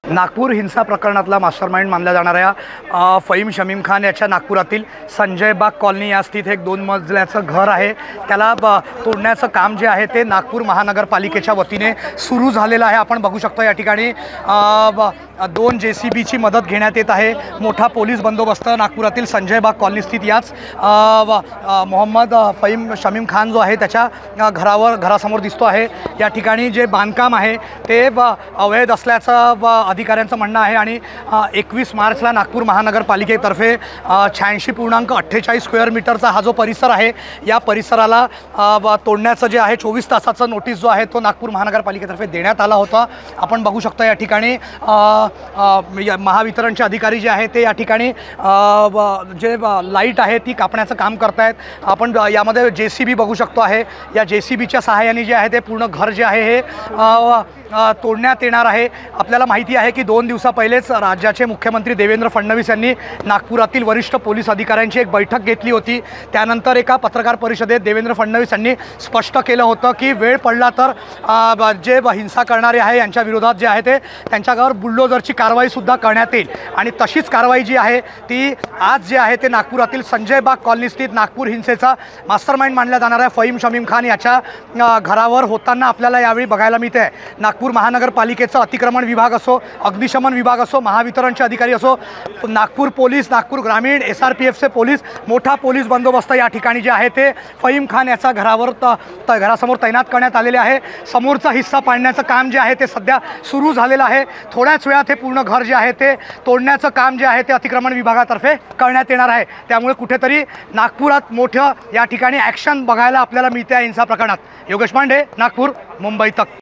नागपूर हिंसा प्रकरणातला मास्टरमाइंड मानला जाणाऱ्या फहीम शमीम खान याच्या नागपुरातील संजय बाग कॉलनी या स्थित एक 2 मजल्याचं घर आहे, त्याला तोडण्याचं काम जे आहे ते नागपूर महानगरपालिकेच्या वतीने सुरू झालेलं आहे। आपण बघू शकतो या ठिकाणी 2 JCBची मदत घेण्यात येत आहे। मोठा पोलीस बंदोबस्त नागपुरातील संजय बाग कॉलनी स्थित याच मोहम्मद फहीम शमीम खान जो आहे त्याच्या घरासमोर दिसतो आहे। या ठिकाणी जे बांधकाम आहे ते अवैध असल्याचं अधिकाऱ्यांचं म्हणणं आहे आणि 21 मार्चला नागपूर महानगरपालिकेतर्फे 86.48 स्क्वेअर मीटरचा हा जो परिसर आहे या परिसराला तोडण्याचं जे आहे 24 तासाचं नोटीस जो आहे तो नागपूर महानगरपालिकेतर्फे देण्यात आला होता। आपण बघू शकता या ठिकाणी महावितरणचे अधिकारी जे आहे ते या ठिकाणी जे लाईट आहे ती कापण्याचं काम करतायत। आपण यामध्ये JCB बघू शकतो आहे। या JCBच्या सहाय्याने जे आहे ते पूर्ण घर जे आहे हे तोडण्यात येणार आहे। आपल्याला माहिती आहे की 2 दिवसा पहिलेच राज्याचे मुख्यमंत्री देवेंद्र फडणवीस यांनी नागपुरातील वरिष्ठ पोलीस अधिकाऱ्यांची एक बैठक घेतली होती। त्यानंतर एका पत्रकार परिषदेत देवेंद्र फडणवीस यांनी स्पष्ट केलं होतं की वेळ पडला तर जे हिंसा करणारे आहे यांच्या विरोधात जे आहे ते त्यांच्यावर बुलडोजरची कारवाईसुद्धा करण्यात येईल आणि तशीच कारवाई जी आहे ती आज जे आहे ते नागपुरातील संजय बाग कॉलनी स्थित नागपूर हिंसेचा मास्टरमाइंड मानला जाणारा फहीम शमीम खान याच्या घरावर होताना आपल्याला यावेळी बघायला मिळते आहे। नागपूर महानगरपालिकेचा अतिक्रमण विभाग असो, अग्निशमन विभाग असो, महावितरणचे अधिकारी असो, नागपूर पोलीस, नागपूर ग्रामीण, SRPFचे पोलीस, मोठा पोलीस बंदोबस्त या ठिकाणी जे आहे ते फहीम खान याचा घरासमोर तैनात करण्यात आलेले आहे। समोरचा हिस्सा पाडण्याचं काम जे आहे ते सध्या सुरू झालेलं आहे। थोड्याच वेळात हे पूर्ण घर जे आहे ते तोडण्याचं काम जे आहे ते अतिक्रमण विभागातर्फे करण्यात येणार आहे। त्यामुळे कुठेतरी नागपुरात मोठं या ठिकाणी ॲक्शन बघायला आपल्याला मिळते आहे हिंसा प्रकरणात। योगेश पांडे, नागपूर, मुंबई तक।